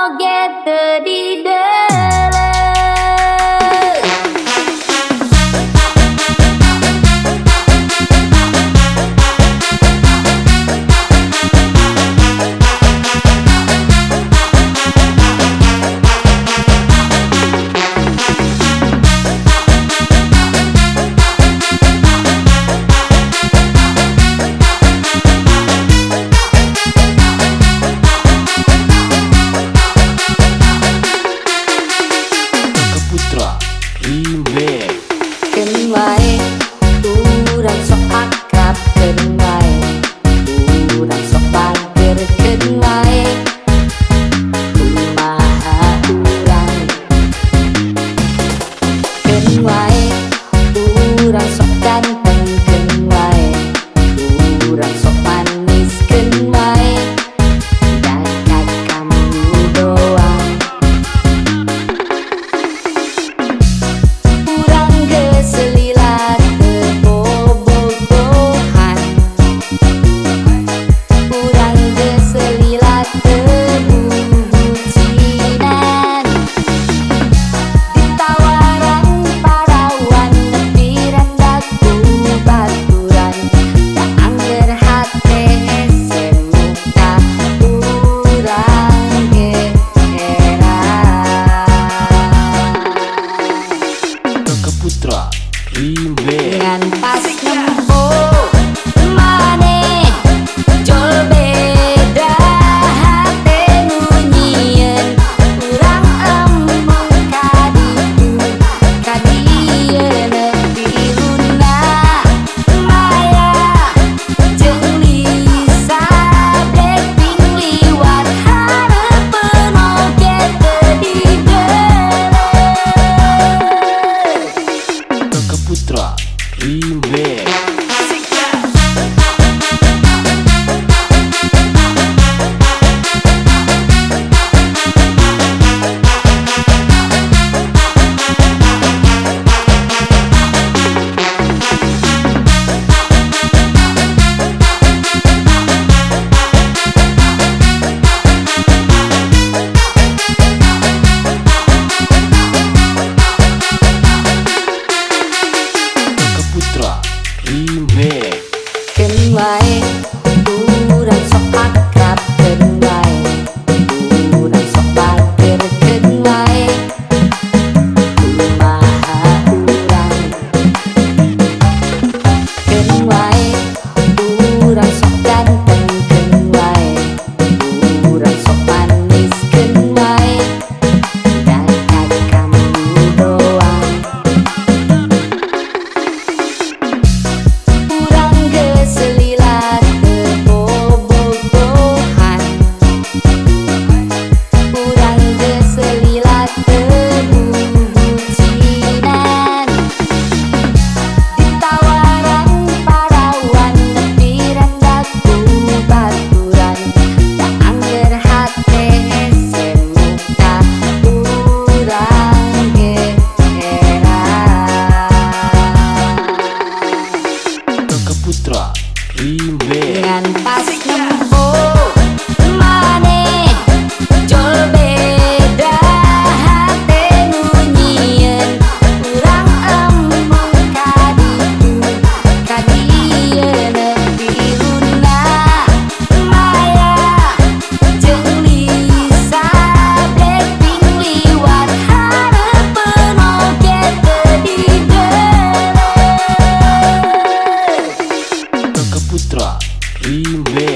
moget di Kenwae, urang sok akrab kenwae, urang sok pager kenwae, kumaha urang. Kenwae, urang sok ganteng kenwae, urang sok manis kenwae, jagat kamu doang. Selilat kebobogohan, kurang geselilat kebucinan, ditawaran parawan nepiran daku baturan, tak angger hate semuka urang Putra dengan pas nempuh maneh jol beda hate nunyian urang embung kadieun piruna Maya jeung Lisa Blackpink liwat hareupeun oge teu Putra Remix. Kenwae, urang sok akrab kenwae, urang sok pager kenwae, kumaha urang. Kenwae, urang sok ganteng kenwae, urang sok manis kenwae, jagat kamu doang. Selilat kebobogohan, kurang geselilat kebucinan, ditawaran parawan nepiran daku baturan, tak angger hate semuka urang Putra dengan pas nempuh maneh jol beda hate nunyian urang embung kadieun piruna Maya jeung Lisa Blackpink liwat hareupeun oge teu Putra Remix.